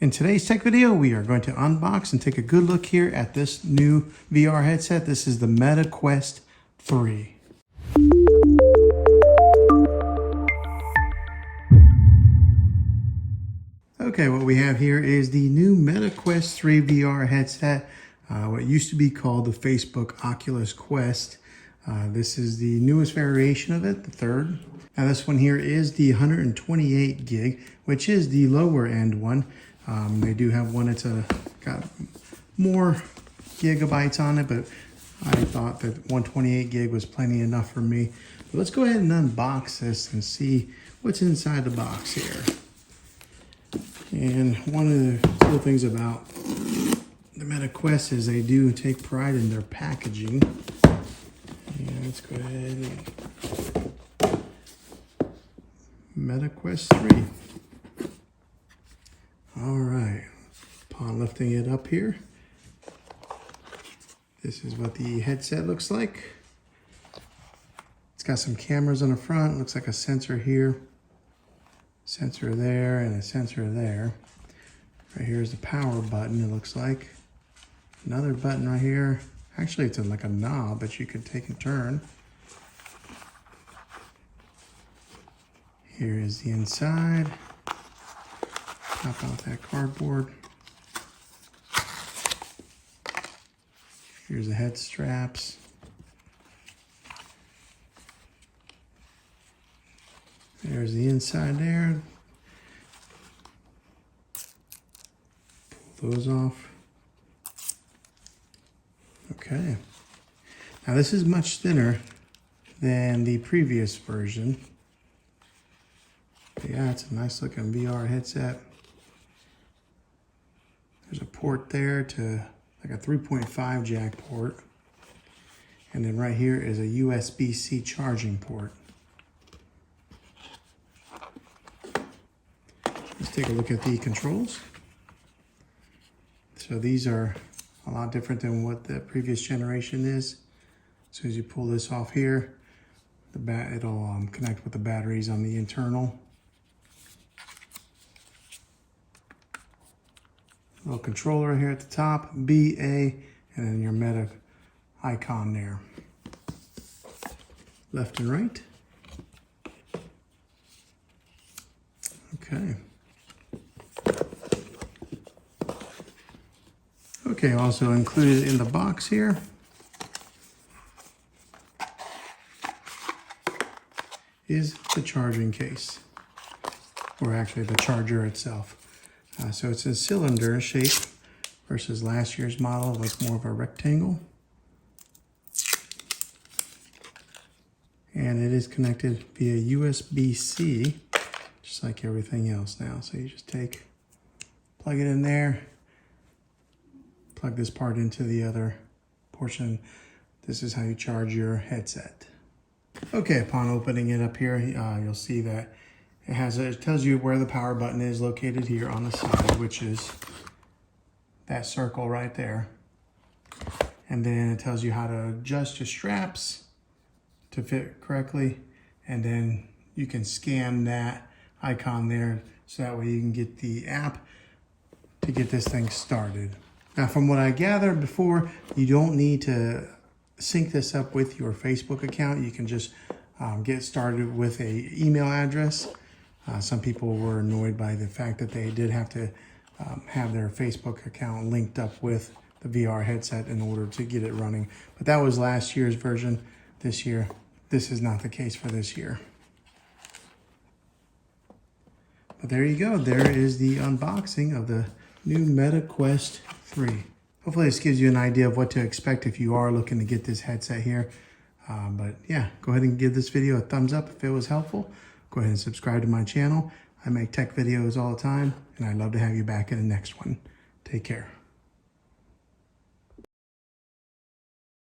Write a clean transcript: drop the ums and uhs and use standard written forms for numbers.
In today's tech video, we are going to unbox and take a good look here at this new VR headset. This is the Meta Quest 3. Okay, what we have here is the new Meta Quest 3 VR headset, what used to be called the Facebook Oculus Quest. This is the newest variation of it, the third. Now this one here is the 128 gig, which is the lower end one. They do have one that's got more gigabytes on it, but I thought that 128 gig was plenty enough for me. But let's go ahead and unbox this and see what's inside the box here. And one of the cool things about the Meta Quest is they do take pride in their packaging. And let's go ahead and Meta Quest 3. All right, upon lifting it up here, this is what the headset looks like. It's got some cameras on the front, looks like a sensor here, sensor there, and a sensor there. Right here is the power button, it looks like. Another button right here. Actually, it's like a knob that you could take and turn. Here is the inside. Pop out that cardboard. Here's the head straps. There's the inside there. Pull those off. Okay. Now this is much thinner than the previous version. But yeah, it's a nice looking VR headset. There's a port there to like a 3.5 jack port. And then right here is a USB-C charging port. Let's take a look at the controls. So these are a lot different than what the previous generation is. As soon as you pull this off here, it'll connect with the batteries on the internal. Little controller here at the top, B, A, and then your Meta icon there. Left and right. Okay. Okay, also included in the box here is the charging case, or actually the charger itself. So it's a cylinder shape versus last year's model was more of a rectangle. And it is connected via USB-C, just like everything else now. So you just plug it in there, plug this part into the other portion. This is how you charge your headset. Okay, upon opening it up here, you'll see that it tells you where the power button is located here on the side, which is that circle right there. And then it tells you how to adjust your straps to fit correctly. And then you can scan that icon there so that way you can get the app to get this thing started. Now, from what I gathered before, you don't need to sync this up with your Facebook account. You can just get started with an email address. Some people were annoyed by the fact that they did have to have their Facebook account linked up with the VR headset in order to get it running. But that was last year's version. This year, this is not the case for this year. But there you go. There is the unboxing of the new Meta Quest 3. Hopefully this gives you an idea of what to expect if you are looking to get this headset here. But yeah, go ahead and give this video a thumbs up if it was helpful. Go ahead and subscribe to my channel. I make tech videos all the time, and I'd love to have you back in the next one. Take care.